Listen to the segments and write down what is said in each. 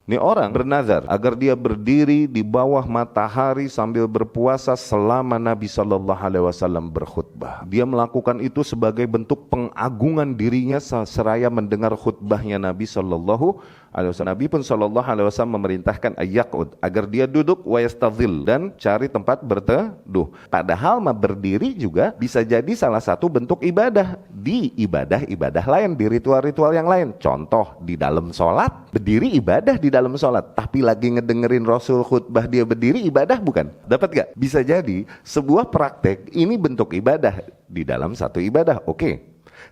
Ini orang bernazar agar dia berdiri di bawah matahari sambil berpuasa selama Nabi Shallallahu Alaihi Wasallam berkhutbah. Dia melakukan itu sebagai bentuk pengagungan dirinya seraya mendengar khutbahnya Nabi Shallallahu Alaihi Wasallam. Nabi pun Shallallahu Alaihi Wasallam memerintahkan ayyaqud, agar dia duduk wa yastadhil, dan cari tempat berteduh. Padahal berdiri juga bisa jadi salah satu bentuk ibadah di ibadah-ibadah lain, di ritual-ritual yang lain. Contoh di dalam sholat, berdiri ibadah di dalam sholat, tapi lagi ngedengerin Rasul khutbah dia berdiri, ibadah bukan? Dapat gak? Bisa jadi sebuah praktek ini bentuk ibadah di dalam satu ibadah, oke.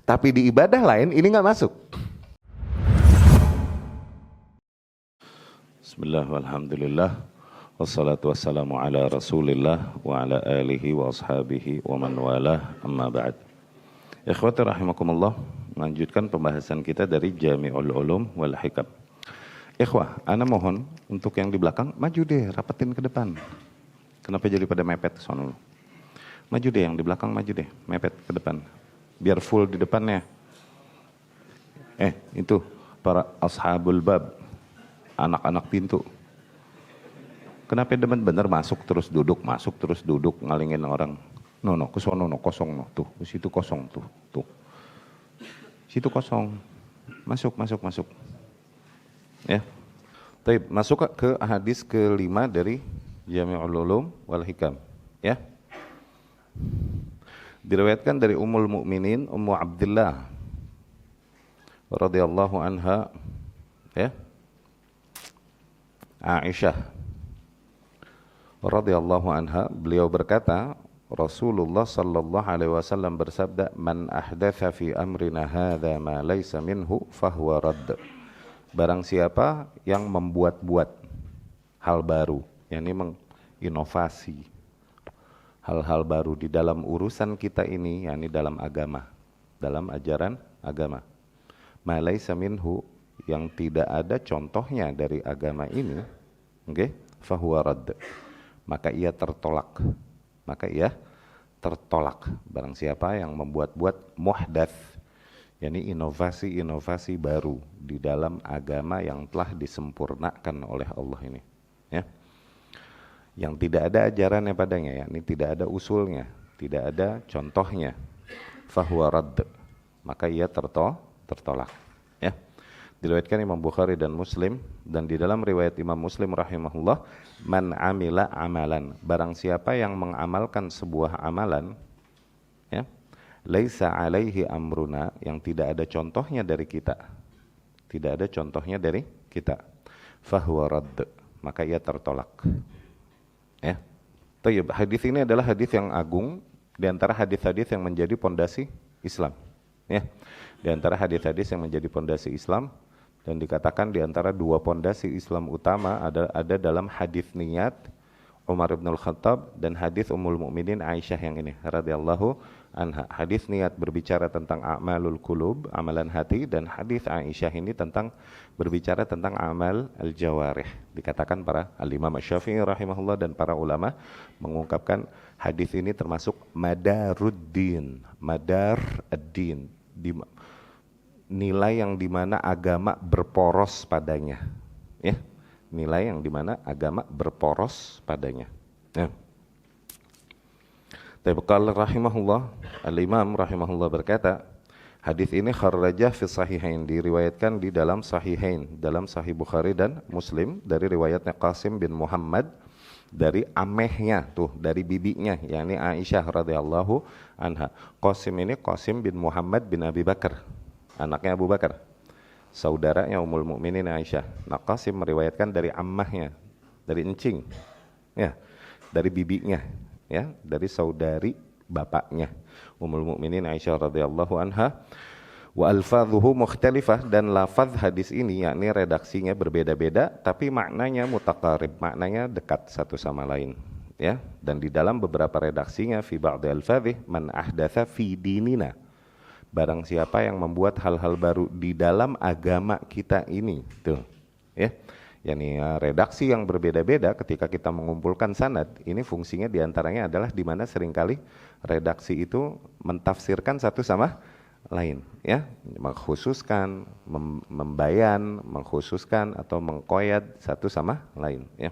Tapi di ibadah lain ini gak masuk. Bismillah walhamdulillah wassalatu wassalamu ala rasulillah wa ala alihi wa ashabihi wa man walah, amma ba'd. Ikhwati rahimakumullah, melanjutkan pembahasan kita dari Jami'ul Ulum wal Hikam. Ikhwah, ana mohon untuk yang di belakang maju deh, rapetin ke depan. Kenapa jadi pada mepet ke sono? Maju deh, yang di belakang maju deh, mepet ke depan. Biar full di depannya. Itu para ashabul bab, anak-anak pintu. Kenapa demen bener masuk terus duduk, ngalingin orang. No, ke sono, no, kosong, no, tuh, situ kosong, tuh. Situ kosong. Masuk. Ya. Baik, masuk ke hadis ke-5 dari Jami'ul Ulum wal Hikam, ya. Diriwayatkan dari Ummul Mukminin Ummu Abdillah radhiyallahu anha, ya. Aisyah radhiyallahu anha, beliau berkata, Rasulullah sallallahu alaihi wasallam bersabda, man ahdatsa fi amrina hadza ma laysa minhu fahuwa radd. Barang siapa yang membuat-buat hal baru, yakni menginovasi hal-hal baru di dalam urusan kita ini, yakni dalam agama, dalam ajaran agama, ma laysa minhu, yang tidak ada contohnya dari agama ini, okay, fahuwa radd, maka ia tertolak. Barang siapa yang membuat-buat muhdats, yakni inovasi-inovasi baru di dalam agama yang telah disempurnakan oleh Allah ini, ya, yang tidak ada ajarannya padanya, yakni tidak ada usulnya, tidak ada contohnya, fahuwa radd, maka ia tertolak, ya. Diriwayatkan Imam Bukhari dan Muslim, dan di dalam riwayat Imam Muslim rahimahullah, man amila amalan, barang siapa yang mengamalkan sebuah amalan, ya, laisa alaihi amruna, yang tidak ada contohnya dari kita, fahuwa radd, maka ia tertolak, ya. Tayyib, hadis ini adalah hadis yang agung di antara hadis-hadis yang menjadi pondasi Islam, ya. Di antara hadis-hadis yang menjadi pondasi Islam, dan dikatakan di antara dua pondasi Islam utama ada dalam hadis niat Umar bin Al-Khattab dan hadis Ummul Mukminin Aisyah yang ini radhiyallahu anha. Hadis niat berbicara tentang a'malul qulub, amalan hati, dan hadis Aisyah ini berbicara tentang amal al-jawarih. Dikatakan para al-Imam Asy-Syafi'i rahimahullah dan para ulama mengungkapkan hadis ini termasuk madar ad-din, nilai yang dimana agama berporos padanya, ya, nilai yang dimana agama berporos padanya, ya. Qala rahimahullah, al-Imam rahimahullah berkata, hadis ini kharrajah fi sahihain, diriwayatkan di dalam sahihain, dalam Sahih Bukhari dan Muslim, dari riwayatnya Qasim bin Muhammad, dari amehnya tuh, dari bibinya, yakni Aisyah radhiyallahu anha. Qasim ini Qasim bin Muhammad bin Abi Bakar, anaknya Abu Bakar, saudaranya Ummul Mukminin Aisyah. Nah, Qasim meriwayatkan dari ammahnya, dari encing, ya, dari bibinya, ya, dari saudari bapaknya Ummul Mukminin Aisyah radhiyallahu anha. Wa alfadhuhu mukhtalifah, dan lafaz hadis ini, yakni redaksinya berbeda-beda, tapi maknanya mutaqarib, maknanya dekat satu sama lain, ya. Dan di dalam beberapa redaksinya, fi ba'd alfadhih man ahdatsa fi dinina, barang siapa yang membuat hal-hal baru di dalam agama kita ini, tuh, ya. Yani redaksi yang berbeda-beda ketika kita mengumpulkan sanad, ini fungsinya diantaranya adalah di mana seringkali redaksi itu mentafsirkan satu sama lain, ya, mengkhususkan, membayan, mengkhususkan atau mengkoyat satu sama lain, ya.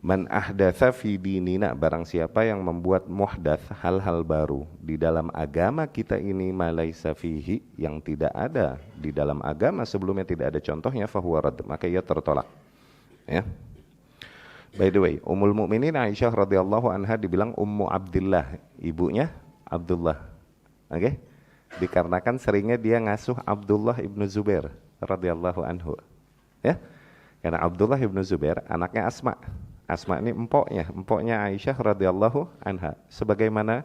Man ahdatsa fi dinina, barang siapa yang membuat muhdats, hal-hal baru di dalam agama kita ini, malaisa fihi, yang tidak ada di dalam agama sebelumnya, tidak ada contohnya, fahuwa rad, maka ia tertolak, ya. By the way, Ummul Mukminin Aisyah radhiyallahu anha dibilang Ummu Abdillah, ibunya Abdullah. Oke? Dikarenakan seringnya dia ngasuh Abdullah ibnu Zubair radhiyallahu anhu. Ya? Karena Abdullah ibnu Zubair anaknya Asma. Asma ini empoknya Aisyah radhiyallahu anha. Sebagaimana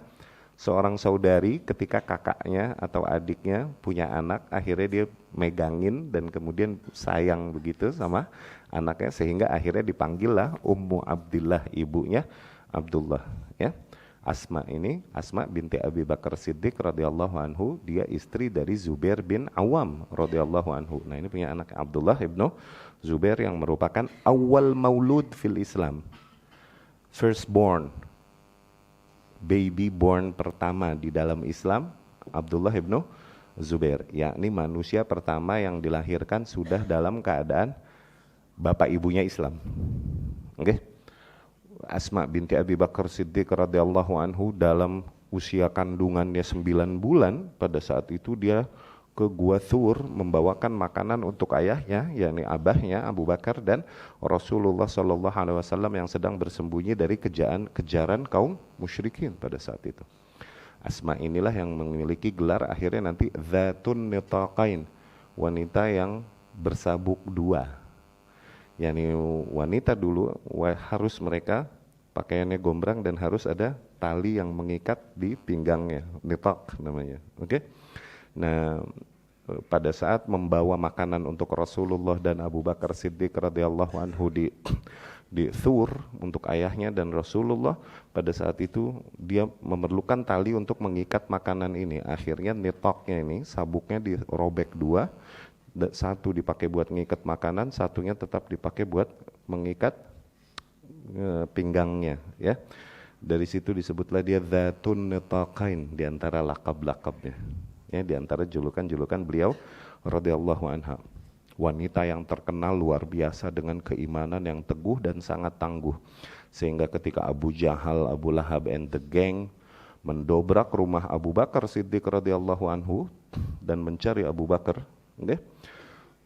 seorang saudari ketika kakaknya atau adiknya punya anak, akhirnya dia megangin dan kemudian sayang begitu sama anaknya, sehingga akhirnya dipanggillah Ummu Abdillah, ibunya Abdullah, ya. Asma ini, Asma binti Abi Bakar Siddiq radhiyallahu anhu, dia istri dari Zubair bin Awam radhiyallahu anhu. Nah, ini punya anak Abdullah ibnu Zubair yang merupakan awal maulud fil Islam, firstborn, baby born pertama di dalam Islam, Abdullah ibnu Zubair, yakni manusia pertama yang dilahirkan sudah dalam keadaan bapak ibunya Islam. Oke. Asma binti Abi Bakar Siddiq radhiyallahu anhu dalam usia kandungannya 9 bulan, pada saat itu dia ke Gua Thur membawakan makanan untuk ayahnya, yakni abahnya Abu Bakar, dan Rasulullah Shallallahu Alaihi Wasallam yang sedang bersembunyi dari kejaran kaum musyrikin pada saat itu. Asma inilah yang memiliki gelar akhirnya nanti Dzatun Nitaqain, wanita yang bersabuk dua. Yani wanita dulu harus mereka pakaiannya gombrang dan harus ada tali yang mengikat di pinggangnya, nitaq namanya. Oke. Nah, pada saat membawa makanan untuk Rasulullah dan Abu Bakar Siddiq radhiyallahu anhu di Thur untuk ayahnya dan Rasulullah, pada saat itu dia memerlukan tali untuk mengikat makanan ini. Akhirnya nitaqnya ini, sabuknya dirobek dua. Satu dipakai buat mengikat makanan, satunya tetap dipakai buat mengikat pinggangnya, ya. Dari situ disebutlah dia Dzatun Nitaqain di antara lakab-lakabnya, ya, di antara julukan-julukan beliau radhiyallahu anha. Wanita yang terkenal luar biasa dengan keimanan yang teguh dan sangat tangguh, sehingga ketika Abu Jahal, Abu Lahab and the gang mendobrak rumah Abu Bakar Siddiq radhiyallahu anhu dan mencari Abu Bakar, okay?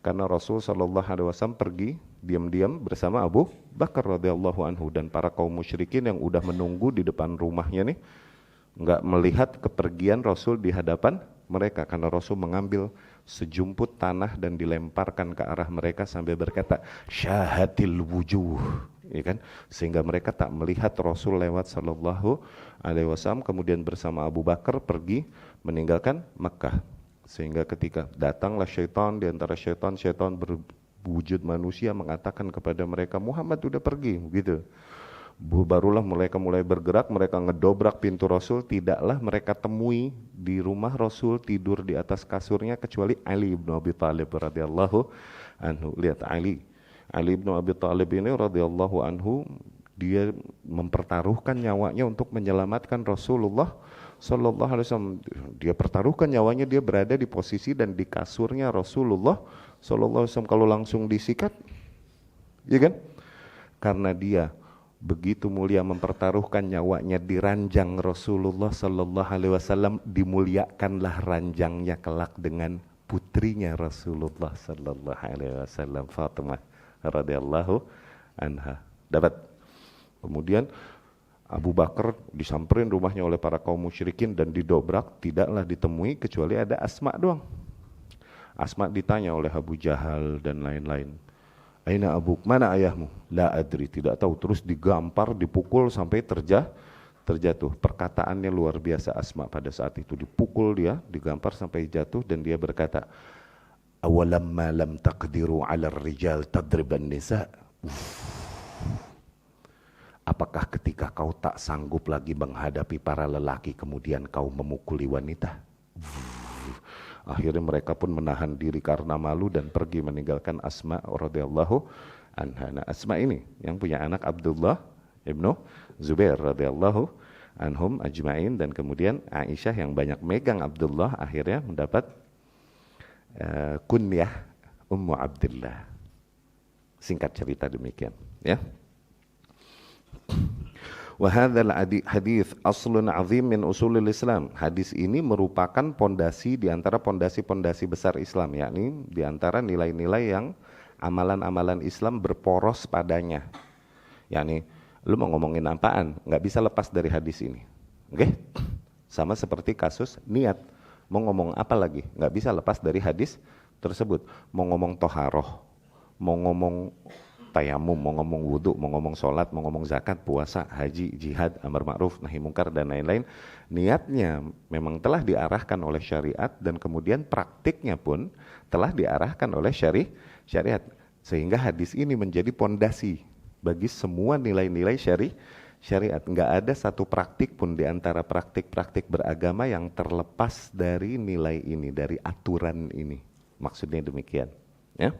Karena Rasul Shallallahu Alaihi Wasallam pergi diam-diam bersama Abu Bakar radhiyallahu anhu, dan para kaum musyrikin yang udah menunggu di depan rumahnya nih nggak melihat kepergian Rasul di hadapan mereka, karena Rasul mengambil sejumput tanah dan dilemparkan ke arah mereka sambil berkata syahatil wujuh, ya kan, sehingga mereka tak melihat Rasul lewat Shallallahu Alaihi Wasallam. Kemudian bersama Abu Bakar pergi meninggalkan Mekah. Sehingga ketika datanglah syaitan, di antara syaitan berwujud manusia mengatakan kepada mereka, Muhammad udah pergi, gitu. Barulah mereka mulai bergerak, mereka ngedobrak pintu Rasul, tidaklah mereka temui di rumah Rasul tidur di atas kasurnya kecuali Ali bin Abi Thalib radhiyallahu anhu. Lihat Ali bin Abi Thalib ini radhiyallahu anhu, dia mempertaruhkan nyawanya untuk menyelamatkan Rasulullah Sallallahu Alaihi Wasallam. Dia pertaruhkan nyawanya, dia berada di posisi dan di kasurnya Rasulullah Sallallahu Alaihi Wasallam. Kalau langsung disikat, ya kan? Karena dia begitu mulia mempertaruhkan nyawanya di ranjang Rasulullah Sallallahu Alaihi Wasallam, dimuliakanlah ranjangnya kelak dengan putrinya Rasulullah Sallallahu Alaihi Wasallam, Fatimah radhiyallahu anha. Dapat. Kemudian Abu Bakar disamperin rumahnya oleh para kaum musyrikin dan didobrak, tidaklah ditemui kecuali ada Asma doang. Asma ditanya oleh Abu Jahal dan lain-lain, Aina abuk, mana ayahmu? La adri, tidak tahu. Terus digampar, dipukul sampai terjatuh. Perkataannya luar biasa Asma pada saat itu, dipukul dia, digampar sampai jatuh, dan dia berkata, awalamma lam taqdiru 'ala rijal tadriban nisa. Apakah ketika kau tak sanggup lagi menghadapi para lelaki kemudian kau memukuli wanita? Akhirnya mereka pun menahan diri karena malu dan pergi meninggalkan Asma radhiyallahu anha. Nah, Asma ini yang punya anak Abdullah ibnu Zubair radhiyallahu anhum ajma'in, dan kemudian Aisyah yang banyak megang Abdullah akhirnya mendapat kunyah Ummu Abdillah. Singkat cerita demikian, ya. Wa hadzal hadits aslun 'azim min usulil Islam. Hadis ini merupakan pondasi di antara pondasi-pondasi besar Islam, yakni di antara nilai-nilai yang amalan-amalan Islam berporos padanya. Yakni lu mau ngomongin apaan, nggak bisa lepas dari hadis ini. Oke? Sama seperti kasus niat. Mau ngomong apa lagi, nggak bisa lepas dari hadis tersebut. Mau ngomong toharoh, mau ngomong tayamum, mau ngomong wudhu, mau ngomong sholat, mau ngomong zakat, puasa, haji, jihad, amar ma'ruf, nahi mungkar, dan lain-lain. Niatnya memang telah diarahkan oleh syariat, dan kemudian praktiknya pun telah diarahkan oleh syariat. Sehingga hadis ini menjadi pondasi bagi semua nilai-nilai syariat. Nggak ada satu praktik pun di antara praktik-praktik beragama yang terlepas dari nilai ini, dari aturan ini. Maksudnya demikian, ya.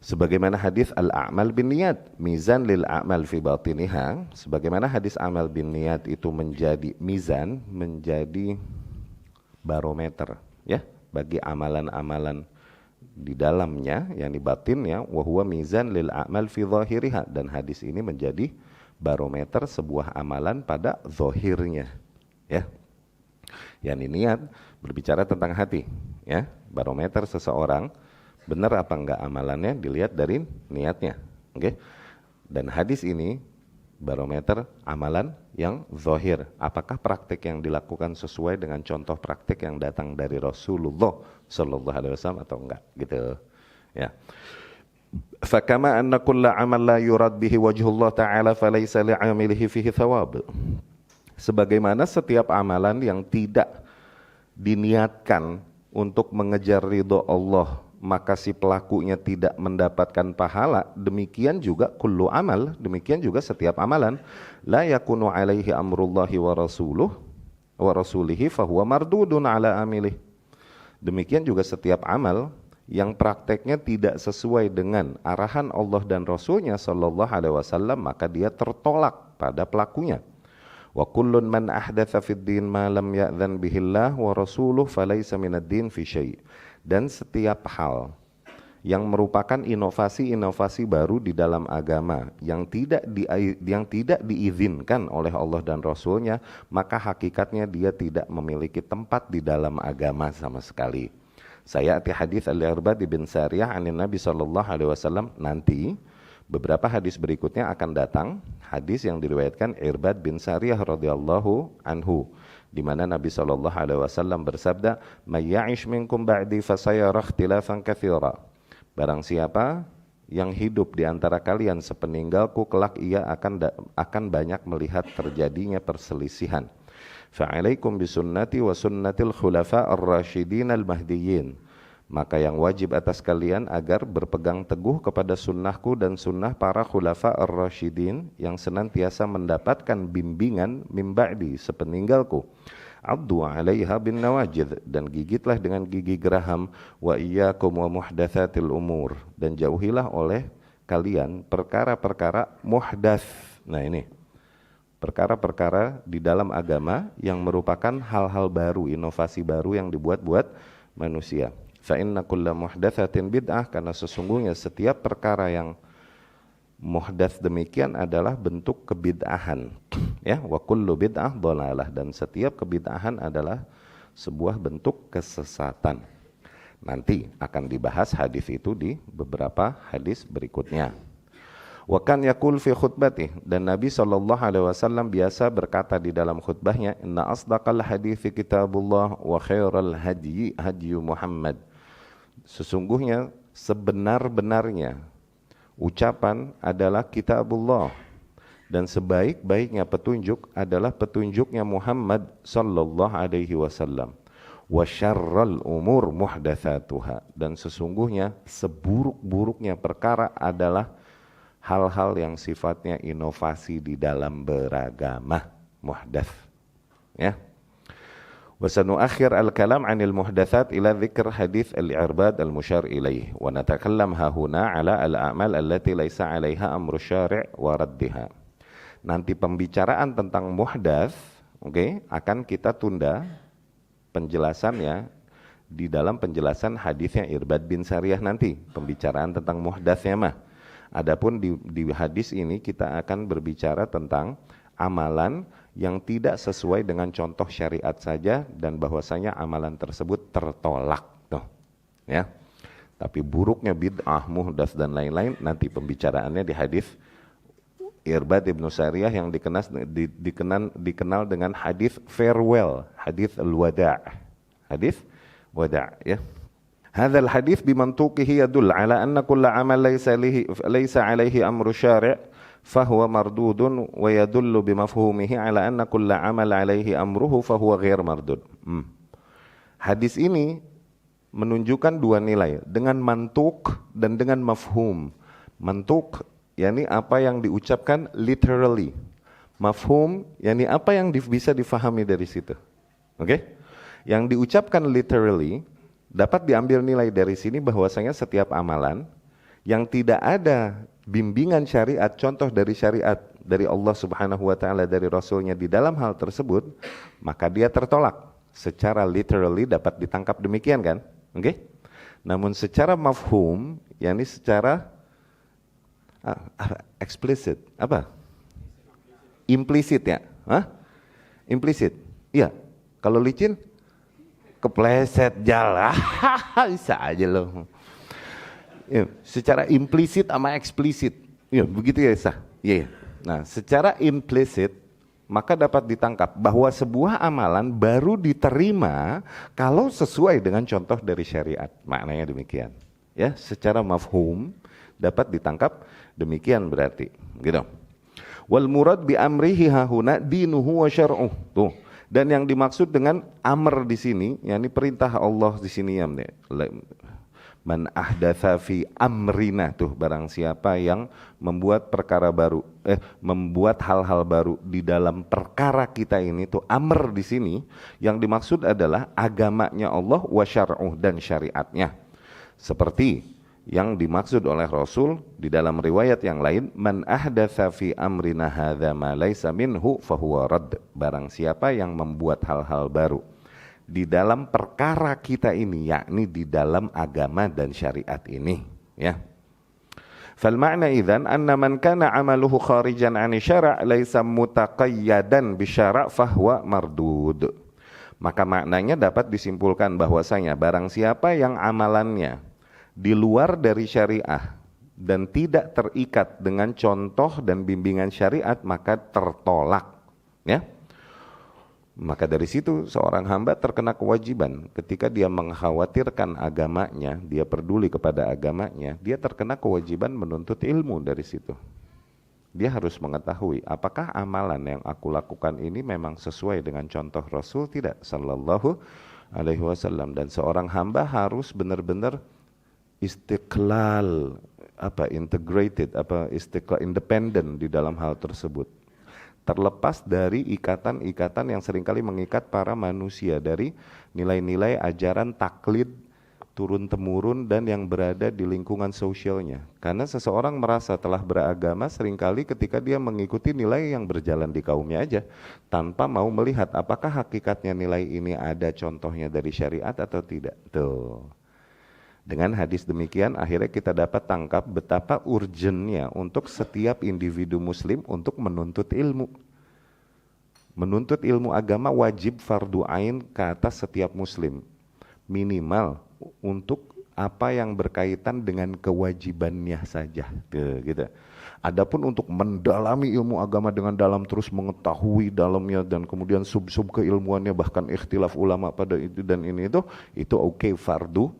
Sebagaimana hadis al-a'mal bin niyat, mizan lil a'mal fi batiniha, sebagaimana hadis amal bin niyat itu menjadi mizan, menjadi barometer, ya, bagi amalan-amalan di dalamnya, yang di batinnya, wa huwa mizan lil a'mal fi zahiriha, dan hadis ini menjadi barometer sebuah amalan pada zahirnya, ya. Yang niat berbicara tentang hati, ya, barometer seseorang benar apa enggak amalannya dilihat dari niatnya, oke? Dan hadis ini barometer amalan yang zahir. Apakah praktik yang dilakukan sesuai dengan contoh praktik yang datang dari Rasulullah Sallallahu Alaihi Wasallam atau enggak, gitu, ya. Fakama anna kulla amal la yurad bihi wajhullah ta'ala falaysa li'amilihi fihi thawab. Sebagaimana setiap amalan yang tidak diniatkan untuk mengejar ridho Allah, maka si pelakunya tidak mendapatkan pahala, demikian juga kullu amal, demikian juga setiap amalan, la yakunu alaihi amrullahi wa rasulihi fahuwa mardudun ala amilih. Demikian juga setiap amal yang prakteknya tidak sesuai dengan arahan Allah dan Rasulnya Sallallahu Alaihi Wasallam, maka dia tertolak pada pelakunya. Wa kullun man ahdatha fid din ma lam ya'dhan bihillah wa rasuluh falaysa minad din fi syai'. Dan setiap hal yang merupakan inovasi-inovasi baru di dalam agama yang tidak diizinkan oleh Allah dan Rasulnya, maka hakikatnya dia tidak memiliki tempat di dalam agama sama sekali. Saya hadis Al-Irbad bin Sariyah anin Nabi sallallahu alaihi wasallam, nanti beberapa hadis berikutnya akan datang hadis yang diriwayatkan Irbad bin Sariyah radhiyallahu anhu, di mana Nabi sallallahu alaihi wasallam bersabda, "May ya'ish minkum ba'di fasayara ikhtilafan katsira." Barang siapa yang hidup di antara kalian sepeninggalku, kelak ia akan banyak melihat terjadinya perselisihan. Fa'alaikum bisunnati wa sunnatil khulafa ar-rasyidin al-mahdiyyin. Maka yang wajib atas kalian agar berpegang teguh kepada sunnahku dan sunnah para khulafa ar-rasyidin yang senantiasa mendapatkan bimbingan min ba'di sepeninggalku. Addu 'alaiha bin nawajid, dan gigitlah dengan gigi geraham, wa iyyakum wa muhdatsatil umur, dan jauhilah oleh kalian perkara-perkara muhdats. Nah ini perkara-perkara di dalam agama yang merupakan hal-hal baru, inovasi baru yang dibuat-buat manusia. Fa inna kulla muhdatsatin bid'ah, karena sesungguhnya setiap perkara yang muhdats demikian adalah bentuk kebid'ahan, ya, wa kullu bid'ah dhalalah, dan setiap kebid'ahan adalah sebuah bentuk kesesatan. Nanti akan dibahas hadis itu di beberapa hadis berikutnya. Wa kan yaqul fi khutbatih, dan Nabi sallallahu alaihi wasallam biasa berkata di dalam khutbahnya, inna asdaqal hadithi kitabullah wa khairal hadyi hadyu Muhammad. Sesungguhnya sebenar-benarnya ucapan adalah kitabullah, dan sebaik-baiknya petunjuk adalah petunjuknya Muhammad sallallahu alaihi wasallam. Wa syarral umur muhdatsatuha, dan sesungguhnya seburuk-buruknya perkara adalah hal-hal yang sifatnya inovasi di dalam beragama, muhdats, ya. Wa sanuakhir al-kalam 'anil muhdatsat ila dzikr hadits al-Irbad al-musyar ilaih, wa natakallam hahuna 'ala al-a'mal allati laysa 'alaiha amru syari' wa raddiha. Nanti pembicaraan tentang muhdats, akan kita tunda penjelasannya di dalam penjelasan hadisnya Irbad bin Sariyah nanti, pembicaraan tentang muhdatsnya mah. Adapun di hadis ini kita akan berbicara tentang amalan yang tidak sesuai dengan contoh syariat saja dan bahwasanya amalan tersebut tertolak tuh. Ya. Tapi buruknya bid'ah, muhdats dan lain-lain nanti pembicaraannya di hadis Irbad bin Sariyah yang dikenal dengan hadis farewell, hadis al-wada'. Hadis wada' ya. Hadzal hadis bimantuqihi yadul ala anna kulla amal laysa alaihi amru syari' fahuwa mardudun wa yadullu bimafhumihi ala anna kulla amal alaihi amruhu fahuwa ghair mardud. Hadis ini menunjukkan dua nilai, dengan mantuk dan dengan mafhum. Mantuk yakni apa yang diucapkan literally. Mafhum yakni apa yang bisa difahami dari situ. Yang diucapkan literally dapat diambil nilai dari sini bahwasanya setiap amalan yang tidak ada bimbingan syariat, contoh dari syariat dari Allah Subhanahu wa taala, dari Rasulnya di dalam hal tersebut, maka dia tertolak. Secara literally dapat ditangkap demikian kan? Namun secara mafhum, yakni secara explicit, apa? Implisit ya? Implisit. Iya. Kalau licin kepleset jalan. Bisa aja loh. Ya, secara implisit sama eksplisit. Ya, begitu ya, Sah. Iya. Nah, secara implisit maka dapat ditangkap bahwa sebuah amalan baru diterima kalau sesuai dengan contoh dari syariat. Maknanya demikian. Ya, secara mafhum dapat ditangkap demikian berarti, gitu. Wal murad bi amrihi hahuna dinuhu wa syar'uh. Tuh. Dan yang dimaksud dengan amr di sini, yakni perintah Allah di sini ya. Man ahdatsa fi amrina, tuh barang siapa yang membuat perkara baru, membuat hal-hal baru di dalam perkara kita ini, tuh amr di sini yang dimaksud adalah agamanya Allah wa syar'uh dan syariatnya. Seperti yang dimaksud oleh Rasul di dalam riwayat yang lain, man ahdatsa fi amrina hadza ma laisa minhu fahuwa radd. Barang siapa yang membuat hal-hal baru di dalam perkara kita ini, yakni di dalam agama dan syariat ini, ya. Fal ma'na idzan anna man kana 'amaluhu kharijan 'ani syara' laisa mutaqayyadan bi syara' fahuwa mardud. Maka maknanya dapat disimpulkan bahwasanya barang siapa yang amalannya di luar dari syariah dan tidak terikat dengan contoh dan bimbingan syariat, maka tertolak, ya. Maka dari situ seorang hamba terkena kewajiban ketika dia mengkhawatirkan agamanya, dia peduli kepada agamanya, dia terkena kewajiban menuntut ilmu dari situ. Dia harus mengetahui apakah amalan yang aku lakukan ini memang sesuai dengan contoh Rasul tidak sallallahu alaihi wasallam. Dan seorang hamba harus benar-benar istiqlal, integrated, istiqlal, independen di dalam hal tersebut. Terlepas dari ikatan-ikatan yang seringkali mengikat para manusia dari nilai-nilai ajaran taklid turun-temurun dan yang berada di lingkungan sosialnya. Karena seseorang merasa telah beragama seringkali ketika dia mengikuti nilai yang berjalan di kaumnya aja, tanpa mau melihat apakah hakikatnya nilai ini ada contohnya dari syariat atau tidak. Tuh. Dengan hadis demikian akhirnya kita dapat tangkap betapa urgennya untuk setiap individu muslim untuk menuntut ilmu. Menuntut ilmu agama wajib fardu ain ke atas setiap muslim. Minimal untuk apa yang berkaitan dengan kewajibannya saja. Gitu. Adapun untuk mendalami ilmu agama dengan dalam, terus mengetahui dalamnya dan kemudian sub-sub keilmuannya, bahkan ikhtilaf ulama pada itu dan ini itu oke, fardu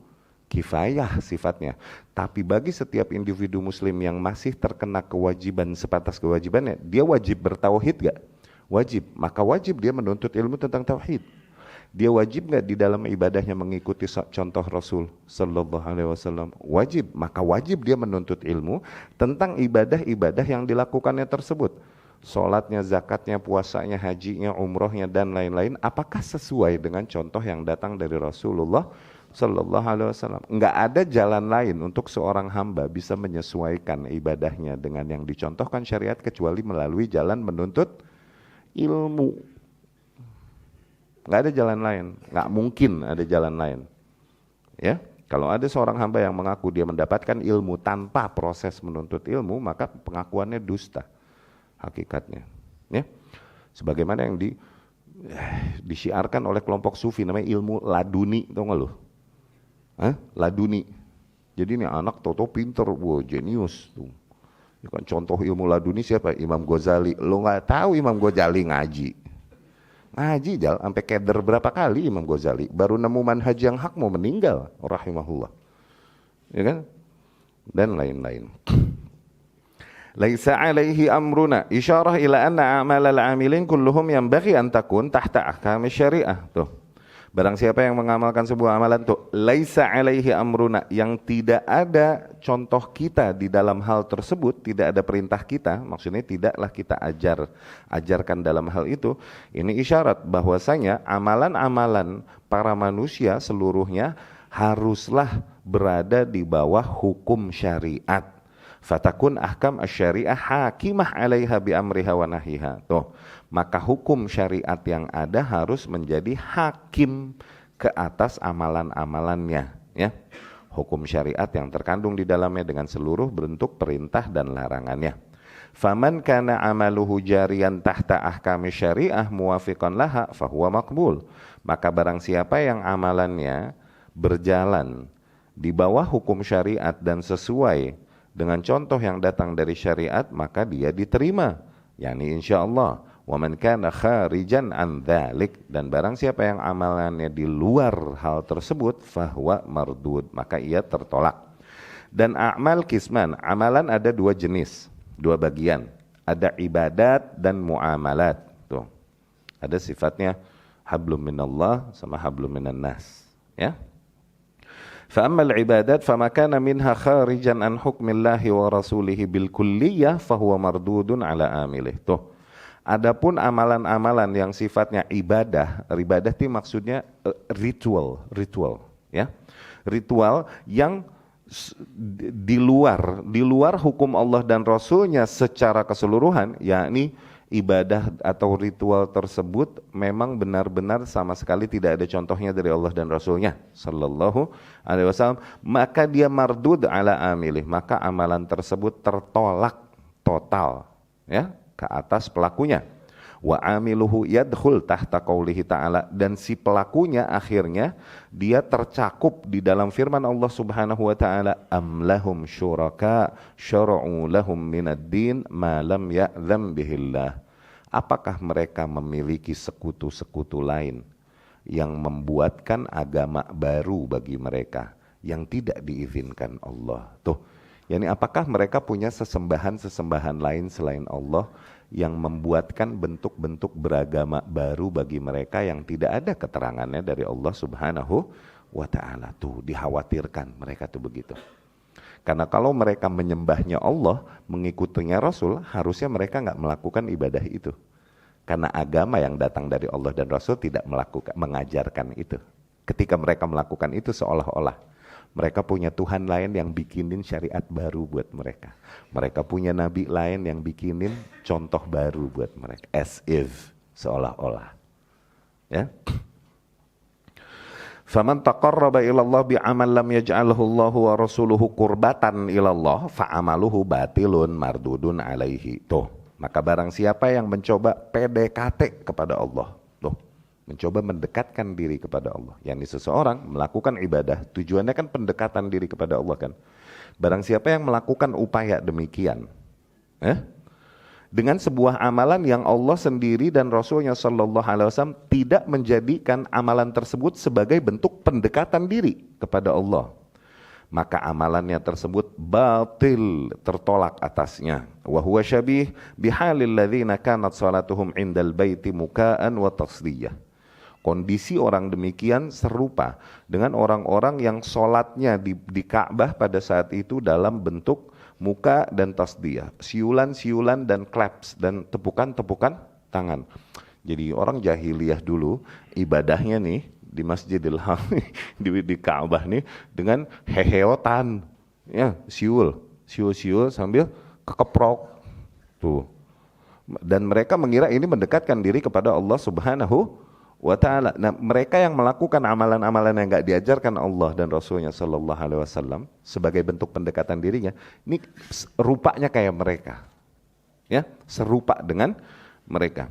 kifayah sifatnya. Tapi bagi setiap individu muslim yang masih terkena kewajiban sebatas kewajibannya, dia wajib bertauhid gak? Wajib. Maka wajib dia menuntut ilmu tentang tauhid. Dia wajib gak di dalam ibadahnya mengikuti contoh Rasul sallallahu alaihi wasallam? Wajib. Maka wajib dia menuntut ilmu tentang ibadah-ibadah yang dilakukannya tersebut. Salatnya, zakatnya, puasanya, hajinya, umrohnya dan lain-lain, apakah sesuai dengan contoh yang datang dari Rasulullah Sallallahu alaihi wasallam. Enggak ada jalan lain untuk seorang hamba bisa menyesuaikan ibadahnya dengan yang dicontohkan syariat kecuali melalui jalan menuntut ilmu. Enggak ada jalan lain, enggak mungkin ada jalan lain. Ya, kalau ada seorang hamba yang mengaku dia mendapatkan ilmu tanpa proses menuntut ilmu, maka pengakuannya dusta hakikatnya. Ya, sebagaimana yang disyiarkan oleh kelompok sufi namanya ilmu laduni, tau gak lu? Laduni. Jadi ini anak toto pinter, wow jenius tuh. Ya kan contoh ilmu laduni siapa? Imam Ghazali. Lo nggak tahu Imam Ghazali ngaji sampai keder berapa kali Imam Ghazali baru nemu manhaj yang hak mau meninggal rahimahullah, ya kan, dan lain-lain. Laisa alaihi amruna isyarah ila anna a'malal amilin kulluhum yanbaghi an takun tahta ahkam syariah. Tuh, barang siapa yang mengamalkan sebuah amalan tuh laisa alaihi amruna, yang tidak ada contoh kita di dalam hal tersebut, tidak ada perintah kita, maksudnya tidaklah kita ajarkan dalam hal itu. Ini isyarat bahwasanya amalan-amalan para manusia seluruhnya haruslah berada di bawah hukum syariat. Fatakun ahkam asy-syariah hakimah 'alaiha bi amriha wa nahiha. Tuh, maka hukum syariat yang ada harus menjadi hakim ke atas amalan-amalannya, ya. Hukum syariat yang terkandung di dalamnya dengan seluruh bentuk perintah dan larangannya. Faman kana amaluhu jariyan tahta ahkami syariah muwafiqan laha fahuwa maqbul. Maka barang siapa yang amalannya berjalan di bawah hukum syariat dan sesuai dengan contoh yang datang dari syariat, maka dia diterima, yakni insyaallah. Wa man kana kharijan an dzalik, dan barang siapa yang amalannya di luar hal tersebut fahuwa mardud, maka ia tertolak. Dan a'mal kisman, amalan ada dua jenis, dua bagian, ada ibadat dan muamalat. Tuh, ada sifatnya hablum minallah sama hablum minan nas, ya. Fa'ammal ibadat fama kana minha kharijan an hukmillahi wa rasulihi bil kulliyah fahuwa mardudun ala amilih. Tuh, adapun amalan-amalan yang sifatnya ibadah itu maksudnya ritual, ya. Ritual yang di luar hukum Allah dan Rasulnya secara keseluruhan, yakni ibadah atau ritual tersebut memang benar-benar sama sekali tidak ada contohnya dari Allah dan Rasulnya Sallallahu Alaihi Wasallam, maka dia mardud ala amilih, maka amalan tersebut tertolak total, ya, ke atas pelakunya. Wa amiluhu yadkhul tahta qaulihi ta'ala, dan si pelakunya akhirnya dia tercakup di dalam firman Allah Subhanahu wa taala, am lahum syuraka syara'u lahum minad din ma lam ya'zam bihillah. Apakah mereka memiliki sekutu-sekutu lain yang membuatkan agama baru bagi mereka yang tidak diizinkan Allah? Tuh, yakni apakah mereka punya sesembahan-sesembahan lain selain Allah yang membuatkan bentuk-bentuk beragama baru bagi mereka yang tidak ada keterangannya dari Allah Subhanahu wa ta'ala? Tuh, dikhawatirkan mereka tuh begitu. Karena kalau mereka menyembahnya Allah, mengikutinya Rasul, harusnya mereka nggak melakukan ibadah itu. Karena agama yang datang dari Allah dan Rasul tidak mengajarkan itu. Ketika mereka melakukan itu seolah-olah mereka punya Tuhan lain yang bikinin syariat baru buat mereka. Mereka punya nabi lain yang bikinin contoh baru buat mereka. As if, seolah-olah. Ya. Faman taqarraba ilallah bi'amal lam yaj'alhu Allahu wa rasuluhu qurbatan ilallah fa'amaluhu batilun mardudun alaihi. Tuh, maka barang siapa yang mencoba PDKT kepada Allah, tuh, mencoba mendekatkan diri kepada Allah, yakni seseorang melakukan ibadah, tujuannya kan pendekatan diri kepada Allah kan. Barang siapa yang melakukan upaya demikian, dengan sebuah amalan yang Allah sendiri dan Rasulnya Sallallahu Alaihi Wasallam tidak menjadikan amalan tersebut sebagai bentuk pendekatan diri kepada Allah, maka amalannya tersebut batil, tertolak atasnya. Wa huwa syabih bihalil ladzina kanat salatuhum indal baiti muka'an wa tasdiyah. Kondisi orang demikian serupa dengan orang-orang yang sholatnya di Ka'bah pada saat itu dalam bentuk muka dan tasdiyah, siulan-siulan dan claps dan tepukan-tepukan tangan. Jadi orang jahiliyah dulu ibadahnya nih di Masjidil Haram di Ka'bah nih dengan heheotan, ya, siul sambil kekeprok tuh. Dan mereka mengira ini mendekatkan diri kepada Allah Subhanahu wa ta'ala. Nah, mereka yang melakukan amalan-amalan yang enggak diajarkan Allah dan Rasulnya Sallallahu Alaihi Wasallam sebagai bentuk pendekatan dirinya, ini rupanya kayak mereka, ya, serupa dengan mereka.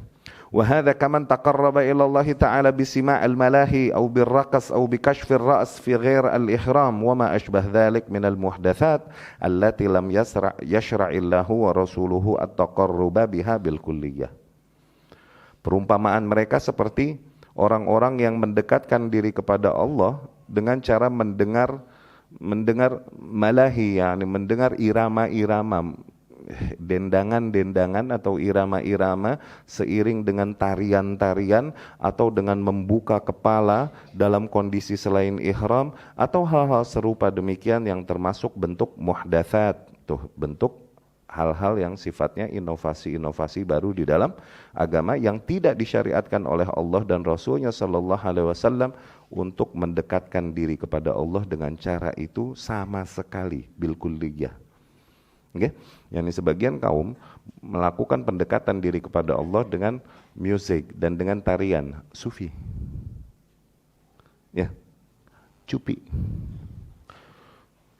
وهذا كمن تقرب إلى الله تعالى بسماع الملاهي أو بالرقص أو بكشف الرأس في غير الإحرام وما أشبه ذلك من المحدثات التي لم يشرع الله ورسوله التقرب بها بالكلية. Perumpamaan mereka seperti orang-orang yang mendekatkan diri kepada Allah dengan cara mendengar malahi, yakni mendengar irama-irama, dendangan-dendangan atau irama-irama seiring dengan tarian-tarian atau dengan membuka kepala dalam kondisi selain ihram atau hal-hal serupa demikian yang termasuk bentuk muhdatsat, tuh bentuk hal-hal yang sifatnya inovasi-inovasi baru di dalam agama yang tidak disyariatkan oleh Allah dan Rasulnya Sallallahu Alaihi Wasallam untuk mendekatkan diri kepada Allah dengan cara itu sama sekali bil kulliyah. Okay? Yang sebagian kaum melakukan pendekatan diri kepada Allah dengan musik dan dengan tarian sufi, ya, cupi.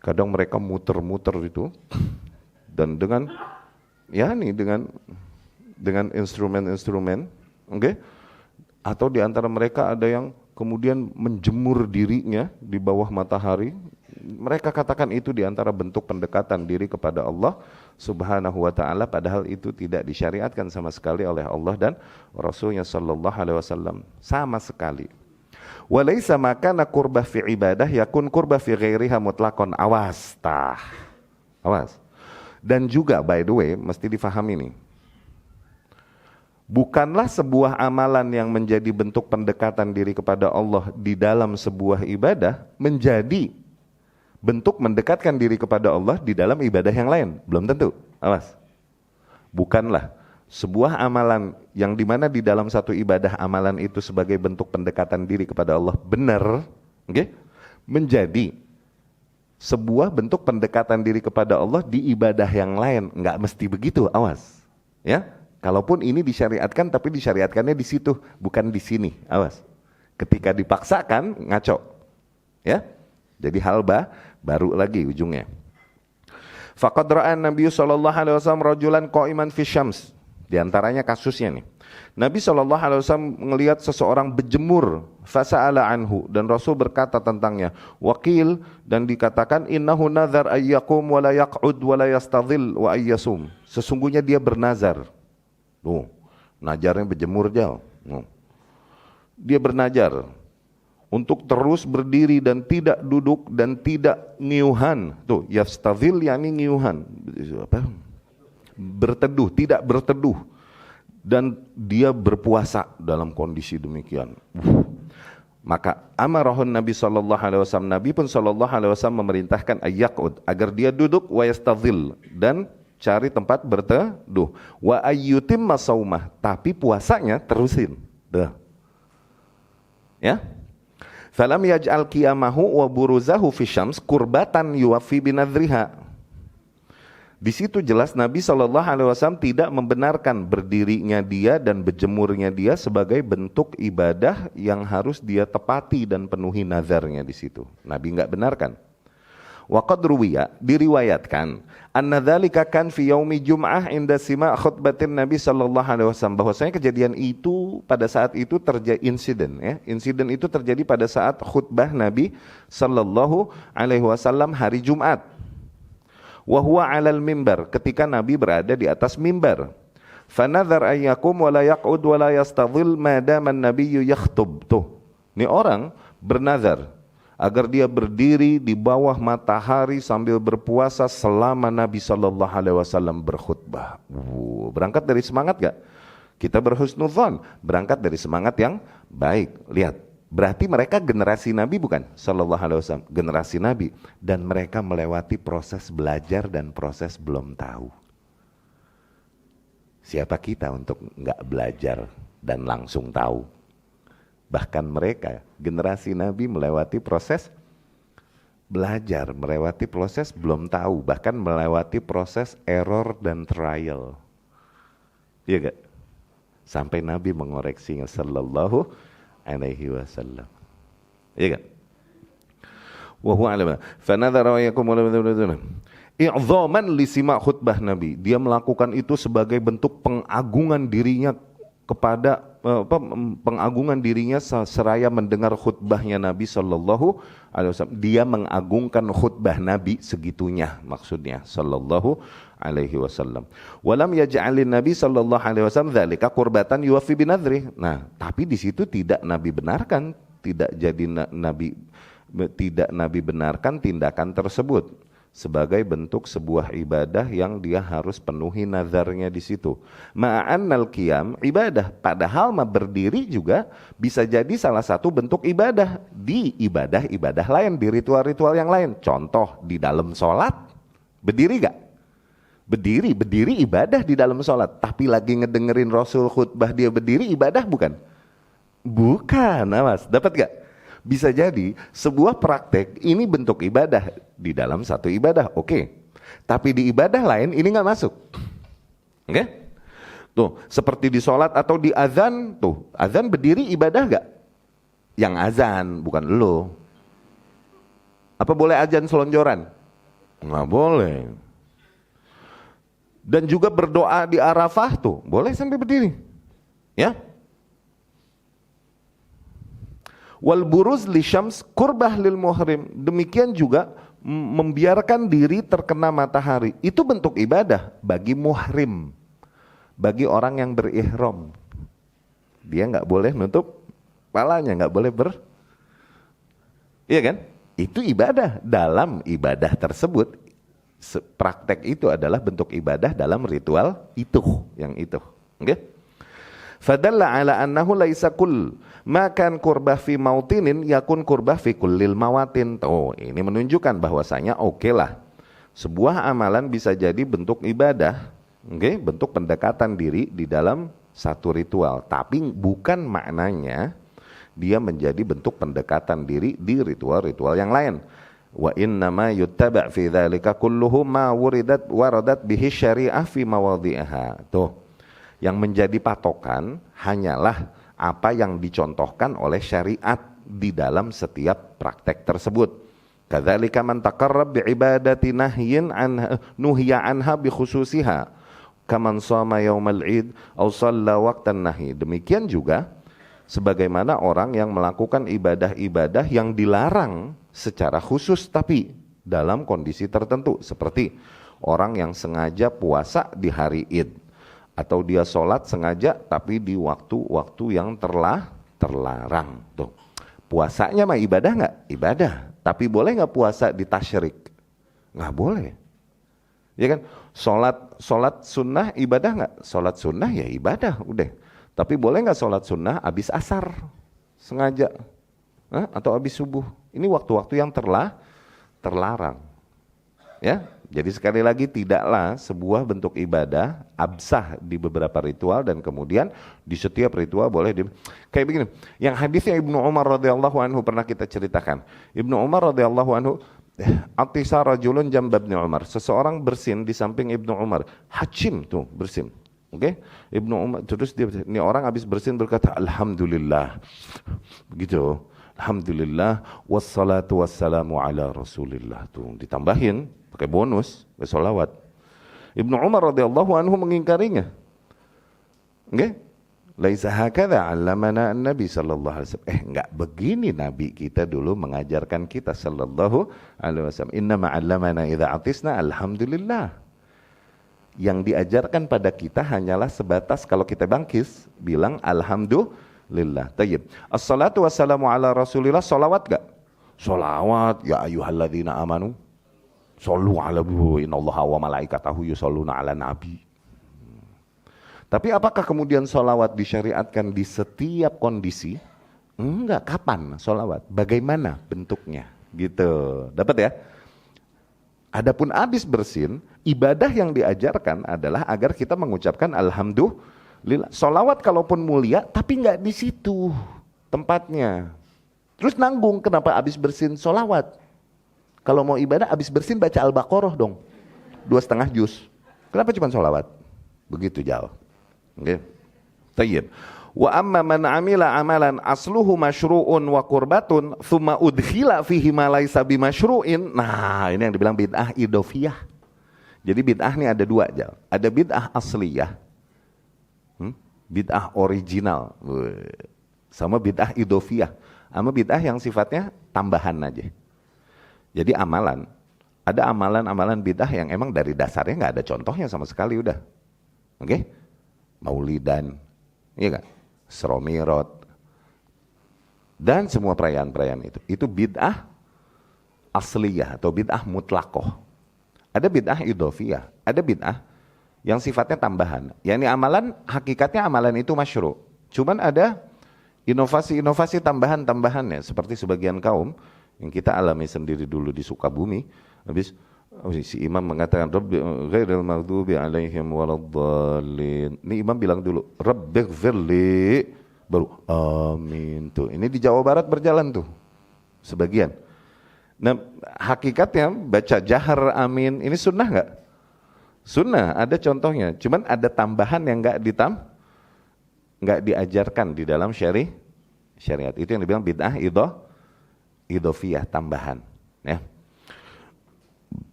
Kadang mereka muter-muter itu dan dengan, ya nih dengan instrumen-instrumen, okay? Atau di antara mereka ada yang kemudian menjemur dirinya di bawah matahari. Mereka katakan itu di antara bentuk pendekatan diri kepada Allah Subhanahu wa ta'ala, padahal itu tidak disyariatkan sama sekali oleh Allah dan Rasulnya Sallallahu Alaihi Wasallam sama sekali. Walaysa makana qurbah fi ibadah yakun qurbah fi ghairiha mutlaqan. Awas. Dan juga by the way mesti difahami nih, bukanlah sebuah amalan yang menjadi bentuk pendekatan diri kepada Allah di dalam sebuah ibadah menjadi bentuk mendekatkan diri kepada Allah di dalam ibadah yang lain. Belum tentu. Awas. Bukanlah sebuah amalan yang dimana di dalam satu ibadah amalan itu sebagai bentuk pendekatan diri kepada Allah benar, okay, menjadi sebuah bentuk pendekatan diri kepada Allah di ibadah yang lain. Enggak mesti begitu. Awas. Ya. Kalaupun ini disyariatkan, tapi disyariatkannya di situ, bukan di sini. Awas. Ketika dipaksakan ngaco. Ya. Jadi baru lagi ujungnya. Faqad ra'a Nabi sallallahu alaihi wasallam rajulan qa'iman fi syams. Di antaranya kasusnya nih. Nabi sallallahu alaihi wasallam melihat seseorang berjemur, fasa'ala anhu, dan Rasul berkata tentangnya, waqil, dan dikatakan innahu nazar ayyaqum wa la yaq'ud wa la yastadhil wa ayyasum. Sesungguhnya dia bernazar. Tuh, najarnya berjemur jauh. Dia bernazar untuk terus berdiri dan tidak duduk dan tidak ngiuhan. Tuh, yastadhil yakni ngiuhan. Apa? Berteduh, tidak berteduh. Dan dia berpuasa dalam kondisi demikian. Maka amarahun Nabi sallallahu alaihi wasallam, Nabi pun sallallahu alaihi wasallam memerintahkan ayyaqud, agar dia duduk, wa yastadhil, dan cari tempat berteduh, wa ayyutimma saumah, tapi puasanya terusin. Ya. Falam yaj'al qiyamahu wa buruzahu fi syams qurbatan yuwaffi binadriha. Di situ jelas Nabi SAW tidak membenarkan berdirinya dia dan berjemurnya dia sebagai bentuk ibadah yang harus dia tepati dan penuhi nazarnya di situ. Nabi enggak benarkan. Wa qad ruwiya, diriwayatkan, anna dzalika kan fi yaumi jum'ah inda sima' khutbatin Nabi sallallahu alaihi wasallam, bahwasanya kejadian itu pada saat itu terjadi insiden, ya. Insiden itu terjadi pada saat khutbah Nabi sallallahu alaihi wasallam hari Jumat. Wa huwa 'alal mimbar, ketika Nabi berada di atas mimbar. Fa nadzar ayyakum wa la yaq'ud wa la yastadhil ma dama an-nabiyyu yakhthub. Tuh, ini orang bernazar agar dia berdiri di bawah matahari sambil berpuasa selama Nabi Shallallahu Alaihi Wasallam berkhutbah. Berangkat dari semangat gak? Kita berhusnudzon, berangkat dari semangat yang baik. Lihat, berarti mereka generasi Nabi bukan? Shallallahu Alaihi Wasallam, generasi Nabi, dan mereka melewati proses belajar dan proses belum tahu. Siapa kita untuk nggak belajar dan langsung tahu? Bahkan mereka, generasi Nabi melewati proses belajar, melewati proses belum tahu, bahkan melewati proses error dan trial. Iya gak? Sampai Nabi mengoreksinya sallallahu alaihi wasallam. Iya gak? Wa huwa alam. Fa nadhara wa yakum i'dhaman li sima' khutbah Nabi. Dia melakukan itu sebagai bentuk pengagungan dirinya kepada pengagungan dirinya seraya mendengar khutbahnya Nabi sallallahu alaihi wasallam. Dia mengagungkan khutbah Nabi segitunya maksudnya sallallahu alaihi wasallam. Walam yaj'alin Nabi sallallahu alaihi wasallam dzalika qurbatan yuwaffi binadri. Nah, tapi di situ tidak Nabi benarkan, tidak Nabi benarkan tindakan tersebut sebagai bentuk sebuah ibadah yang dia harus penuhi nazarnya di situ. Ma'annal qiyam ibadah, padahal berdiri juga bisa jadi salah satu bentuk ibadah di ibadah lain, di ritual-ritual yang lain. Contoh di dalam sholat, berdiri gak? Berdiri ibadah di dalam sholat, tapi lagi ngedengerin Rasul khutbah dia berdiri, ibadah bukan? Bukan, awas, dapat gak? Bisa jadi sebuah praktek ini bentuk ibadah di dalam satu ibadah, oke. Tapi di ibadah lain ini nggak masuk, oke? Tuh, seperti di sholat atau di azan, tuh azan berdiri ibadah gak? Yang azan bukan lo. Apa boleh azan selonjoran? Nggak boleh. Dan juga berdoa di Arafah tuh boleh sampai berdiri, ya? Wal buruz li syams kurbah lil muhrim. Demikian juga membiarkan diri terkena matahari. Itu bentuk ibadah bagi muhrim. Bagi orang yang berihram. Dia nggak boleh nutup kepalanya, nggak boleh iya kan? Itu ibadah. Dalam ibadah tersebut, praktek itu adalah bentuk ibadah dalam ritual itu, yang itu. Oke? Fadalla ala annahu laisa kull makan kurbah fi mautinin yakun kurbah fi kullil mawatin. Oh, ini menunjukkan bahwasanya oke lah, sebuah amalan bisa jadi bentuk ibadah, oke, bentuk pendekatan diri di dalam satu ritual, tapi bukan maknanya dia menjadi bentuk pendekatan diri di ritual-ritual yang lain. Wa innama yuttaba' fi dzalika kulluhu ma waradat bihi syari'ah fi mawadhi'iha. Tuh, yang menjadi patokan hanyalah apa yang dicontohkan oleh syariat di dalam setiap praktek tersebut. Kadzalika man taqarrab bi'ibadati nahyin an nuhiya anha bi khususiha kaman shama yaumal id aw shalla waqtan nahi. Demikian juga sebagaimana orang yang melakukan ibadah-ibadah yang dilarang secara khusus tapi dalam kondisi tertentu, seperti orang yang sengaja puasa di hari Id, atau dia sholat sengaja tapi di waktu-waktu yang terlarang. Tuh, puasanya mah ibadah nggak? Ibadah. Tapi boleh nggak puasa di tasyrik? Nggak boleh. Ya kan? Sholat sunnah ibadah nggak? Sholat sunnah ya ibadah, udah. Tapi boleh nggak sholat sunnah abis asar sengaja? Atau abis subuh? Ini waktu-waktu yang terlarang. Ya. Jadi sekali lagi tidaklah sebuah bentuk ibadah absah di beberapa ritual dan kemudian di setiap ritual boleh kayak begini. Yang hadisnya Ibnu Umar radhiyallahu anhu pernah kita ceritakan. Ibnu Umar radhiyallahu anhu atisa rajulun jamba Ibnu Umar. Seseorang bersin di samping Ibnu Umar. Hajim tuh bersin. Oke? Ibnu Umar terus ini orang habis bersin berkata alhamdulillah. Begitu. Alhamdulillah wassalatu wassalamu ala Rasulillah. Tuh ditambahin pakai bonus, pakai sholawat. Ibnu Umar radhiyallahu anhu mengingkarinya. Oke? Laisa hakadha 'allamana an-nabi sallallahu alaihi wasallam. Enggak begini Nabi kita dulu mengajarkan kita sallallahu alaihi wasallam. Inna ma 'allamana idza atisna alhamdulillah. Yang diajarkan pada kita hanyalah sebatas kalau kita bangkis bilang alhamdulillah. Tayyib. Assalatu wassalamu ala Rasulillah, sholawat enggak? Sholawat, ya ayyuhalladzina amanu shollu ala innallaha wa malaikatahu yusholluna ala nabi. Tapi apakah kemudian sholawat disyariatkan di setiap kondisi? Enggak, kapan sholawat? Bagaimana bentuknya? Gitu, dapat ya? Adapun habis bersin, ibadah yang diajarkan adalah agar kita mengucapkan alhamdulillah. Sholawat kalaupun mulia, tapi enggak di situ. tempatnya. Terus nanggung, kenapa abis bersin sholawat? Kalau mau ibadah abis bersin baca Al-Baqarah dong, 2,5 juz. Kenapa cuma sholawat? Begitu jauh. Oke. Tayyib. Wa amma man amila amalan asluhu masyru'un wa qurbatun thumma udkhila fihi ma laysa bimasyru'in. Nah, ini yang dibilang bid'ah idofiyah. Jadi bid'ah ini ada dua, Jal. Ada bid'ah asliyah, bid'ah original, sama bid'ah idofiyah, sama bid'ah yang sifatnya tambahan aja. Jadi amalan, ada amalan-amalan bid'ah yang emang dari dasarnya nggak ada contohnya sama sekali udah. Oke? Maulidan, iya kan? Sromirot, dan semua perayaan-perayaan itu bid'ah asliyah atau bid'ah mutlakoh. Ada bid'ah idofiyah, ada bid'ah yang sifatnya tambahan. Yani amalan, hakikatnya amalan itu masyru'. Cuman ada inovasi-inovasi tambahan-tambahannya. Seperti sebagian kaum yang kita alami sendiri dulu di Sukabumi. Habis si imam mengatakan Rabbi ghairil maghdubi alaihim waladdallin. Ini imam bilang dulu Rabbighfirli, baru amin tuh. Ini di Jawa Barat berjalan tuh sebagian. Nah, hakikatnya baca jahar amin ini sunnah nggak? Sunnah, ada contohnya. Cuman ada tambahan yang nggak diajarkan di dalam syariat. Itu yang dibilang bid'ah idofiyah, tambahan. Ya.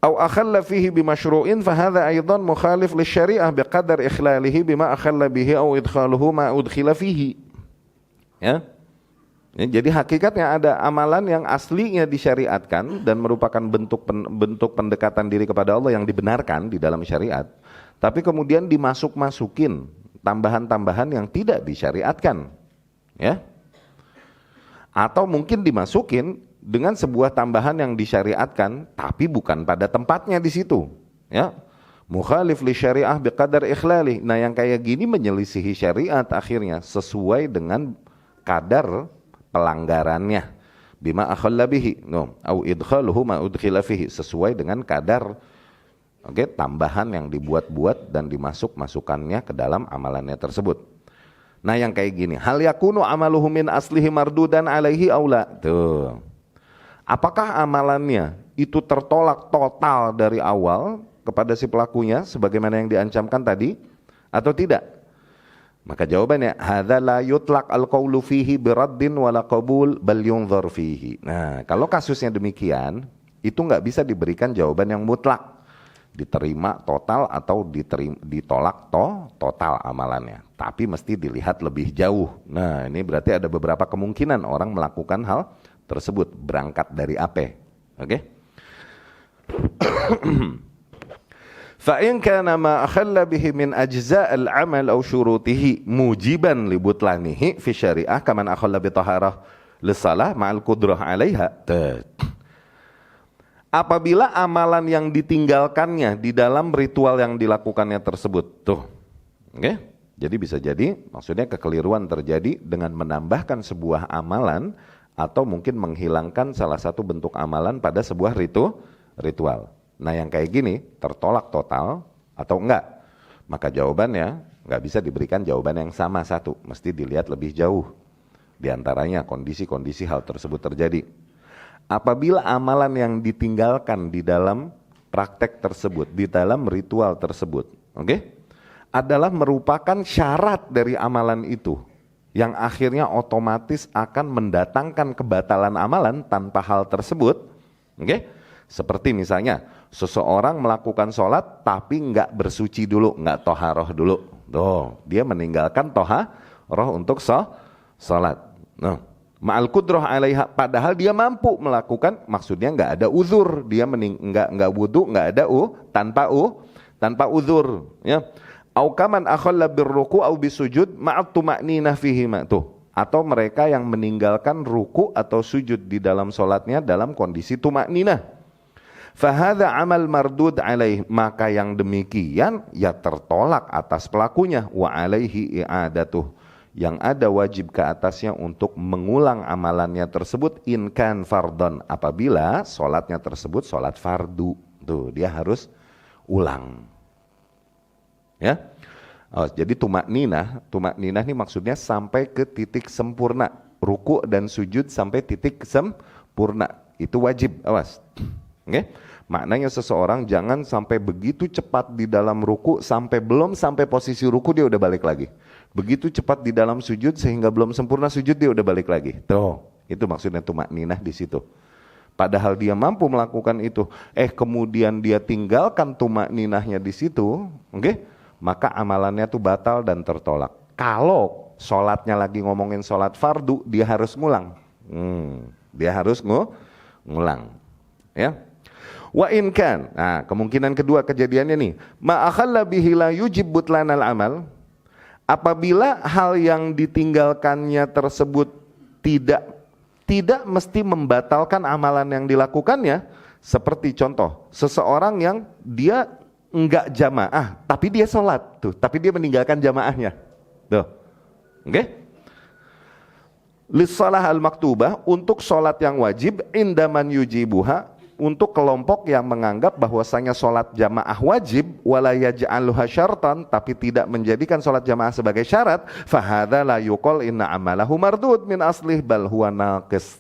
Au akhalla fihi bimasyru'in fahadha aidan mukhalif lisyariah biqadar ikhlalihi bima akhalla bihi au idkhaluhu ma udkhila fihi. Ya. Ya, jadi hakikatnya ada amalan yang aslinya disyariatkan dan merupakan bentuk pendekatan diri kepada Allah yang dibenarkan di dalam syariat, tapi kemudian dimasuk-masukin tambahan-tambahan yang tidak disyariatkan, ya. Atau mungkin dimasukin dengan sebuah tambahan yang disyariatkan tapi bukan pada tempatnya di situ, ya. Mukhalif li syariah biqadar ikhlali. Nah, yang kayak gini menyelisihi syariat akhirnya sesuai dengan kadar pelanggarannya, bima akhalla bihi au idkhaluhu ma udkhila fihi, sesuai dengan kadar tambahan yang dibuat-buat dan dimasuk-masukannya ke dalam amalannya tersebut. Nah, yang kayak gini, hal yakunu amaluhu min aslihi mardudan alaihi aula. Tuh. Apakah amalannya itu tertolak total dari awal kepada si pelakunya sebagaimana yang diancamkan tadi atau tidak? Maka jawabannya hadza la yutlaq al-qaulu fihi biraddin wala qabul bal yunzar fihi. Nah, kalau kasusnya demikian, itu nggak bisa diberikan jawaban yang mutlak, diterima total atau ditolak total amalannya, tapi mesti dilihat lebih jauh. Nah, ini berarti ada beberapa kemungkinan orang melakukan hal tersebut, berangkat dari apa? Oke? Fa'in kana ma akhalla bihi min ajza'il amal aw syurutihi mujiban li butlanihi fi syariah kaman akhalla bi taharah lisalah ma'al qudrah 'alaiha. Apabila amalan yang ditinggalkannya di dalam ritual yang dilakukannya tersebut tuh. Oke? Jadi bisa jadi maksudnya kekeliruan terjadi dengan menambahkan sebuah amalan atau mungkin menghilangkan salah satu bentuk amalan pada sebuah ritual. Nah, yang kayak gini tertolak total atau enggak? Maka jawabannya enggak bisa diberikan jawaban yang sama satu, mesti dilihat lebih jauh. Di antaranya kondisi-kondisi hal tersebut terjadi. Apabila amalan yang ditinggalkan di dalam praktek tersebut, di dalam ritual tersebut, adalah merupakan syarat dari amalan itu, yang akhirnya otomatis akan mendatangkan kebatalan amalan tanpa hal tersebut, seperti misalnya seseorang melakukan sholat tapi nggak bersuci dulu, nggak toharoh dulu. Tuh, dia meninggalkan toharoh untuk sholat. Nah, ma'al qudrah 'alaiha, padahal dia mampu melakukan, maksudnya nggak ada uzur, dia nggak wudu, nggak ada tanpa uzur. Ya, au kaman akhalla birruku au bisujud ma'at tuma'ninah fihi tuh. Atau mereka yang meninggalkan ruku atau sujud di dalam sholatnya dalam kondisi tuma'ninah. Fahadha amal mardud alaih, maka yang demikian ya tertolak atas pelakunya, wa alaihi i'adatuh, yang ada wajib ke atasnya untuk mengulang amalannya tersebut in kan fardon, apabila sholatnya tersebut sholat fardu, tuh dia harus ulang. Ya, jadi tumakninah ini maksudnya sampai ke titik sempurna, ruku dan sujud sampai titik sempurna. Itu wajib, awas. Oke? Maknanya seseorang jangan sampai begitu cepat di dalam ruku belum sampai posisi ruku dia udah balik lagi. Begitu cepat di dalam sujud sehingga belum sempurna sujud dia udah balik lagi. Tuh, itu maksudnya tumakninah di situ. Padahal dia mampu melakukan itu, kemudian dia tinggalkan tumakninahnya di situ, oke? Maka amalannya tuh batal dan tertolak. Kalau sholatnya lagi ngomongin sholat fardu, dia harus ngulang. Dia harus ngulang, ya. Wa in kan, nah kemungkinan kedua kejadiannya nih, ma akhalla bihi la yujib butlanal amal, apabila hal yang ditinggalkannya tersebut tidak mesti membatalkan amalan yang dilakukannya. Seperti contoh, seseorang yang dia enggak jamaah tapi dia sholat tuh, tapi dia meninggalkan jamaahnya tuh, oke? Lissalah al-maktubah, untuk sholat yang wajib, indaman yujibuha, untuk kelompok yang menganggap bahwasanya sholat jamaah wajib, wala yaj'aluha syartan, tapi tidak menjadikan sholat jamaah sebagai syarat, fahadha la yuqal inna amalahu mardud min aslih bal huwa naqis.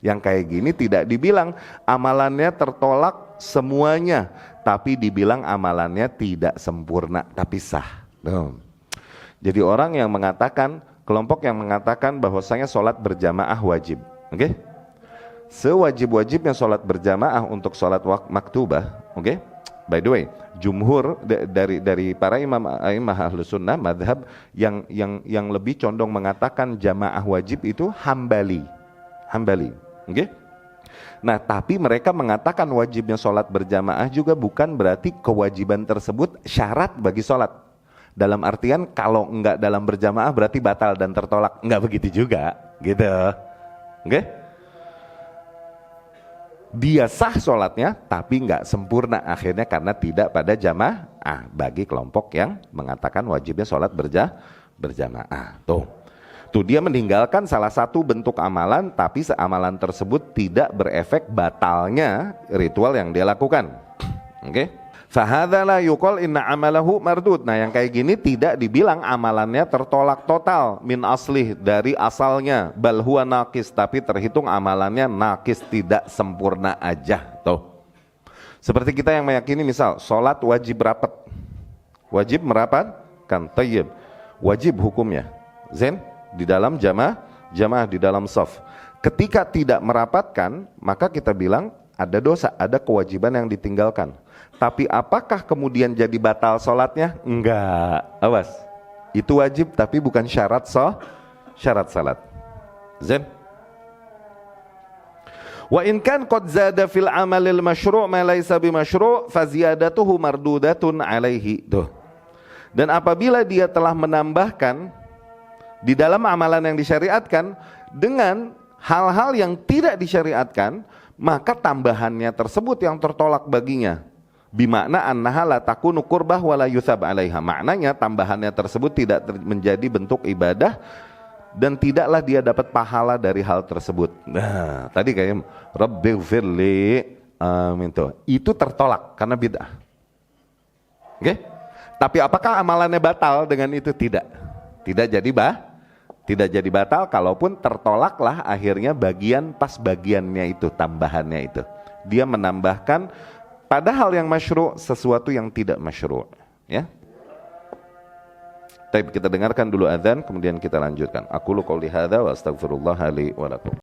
Yang kayak gini tidak dibilang amalannya tertolak semuanya, tapi dibilang amalannya tidak sempurna tapi sah. Jadi orang yang mengatakan, kelompok yang mengatakan bahwasanya sholat berjamaah wajib, oke? Sewajib-wajibnya sholat berjamaah untuk sholat maktubah, oke? By the way, jumhur dari para imam ahlus sunnah madhab yang lebih condong mengatakan jamaah wajib itu Hambali, oke? Nah, tapi mereka mengatakan wajibnya sholat berjamaah juga bukan berarti kewajiban tersebut syarat bagi sholat. Dalam artian kalau enggak dalam berjamaah berarti batal dan tertolak, enggak begitu juga, gitu, oke? Dia sah sholatnya tapi nggak sempurna akhirnya karena tidak pada jamaah bagi kelompok yang mengatakan wajibnya sholat berjamaah. Tuh dia meninggalkan salah satu bentuk amalan tapi amalan tersebut tidak berefek batalnya ritual yang dia lakukan. Oke? Fahadha la yuqal inna amalahu mardud. Nah yang kayak gini tidak dibilang amalannya tertolak total min aslih dari asalnya, bal huwa naqis, tapi terhitung amalannya naqis, tidak sempurna aja. Tuh. Seperti kita yang meyakini misal sholat wajib rapat, wajib merapatkan, tayyib, wajib hukumnya, zen di dalam jamaah di dalam shaf. Ketika tidak merapatkan maka kita bilang ada dosa, ada kewajiban yang ditinggalkan. Tapi apakah kemudian jadi batal sholatnya? Enggak, awas. Itu wajib tapi bukan syarat salat. Zen. Wa in kan qad zada fil amalil masyru' ma laysa bimasyru' fa ziyadatuhu mardudatun alaihi. Tuh. Dan apabila dia telah menambahkan di dalam amalan yang disyariatkan dengan hal-hal yang tidak disyariatkan, maka tambahannya tersebut yang tertolak baginya. Bimakna annaha la takunu qurbah wa la yusab 'alaiha. Maknanya tambahannya tersebut tidak menjadi bentuk ibadah dan tidaklah dia dapat pahala dari hal tersebut. Nah, tadi kayak Rabbighfirli, amin tuh. Itu tertolak karena bid'ah. Oke? Tapi apakah amalannya batal dengan itu? Tidak. Tidak jadi batal, kalaupun tertolaklah akhirnya bagiannya itu, tambahannya itu. Dia menambahkan pada hal yang masyru' sesuatu yang tidak masyru', ya. Baik, kita dengarkan dulu adzan kemudian kita lanjutkan. Aqulu qouli hadza wa astaghfirullah li wa lakum.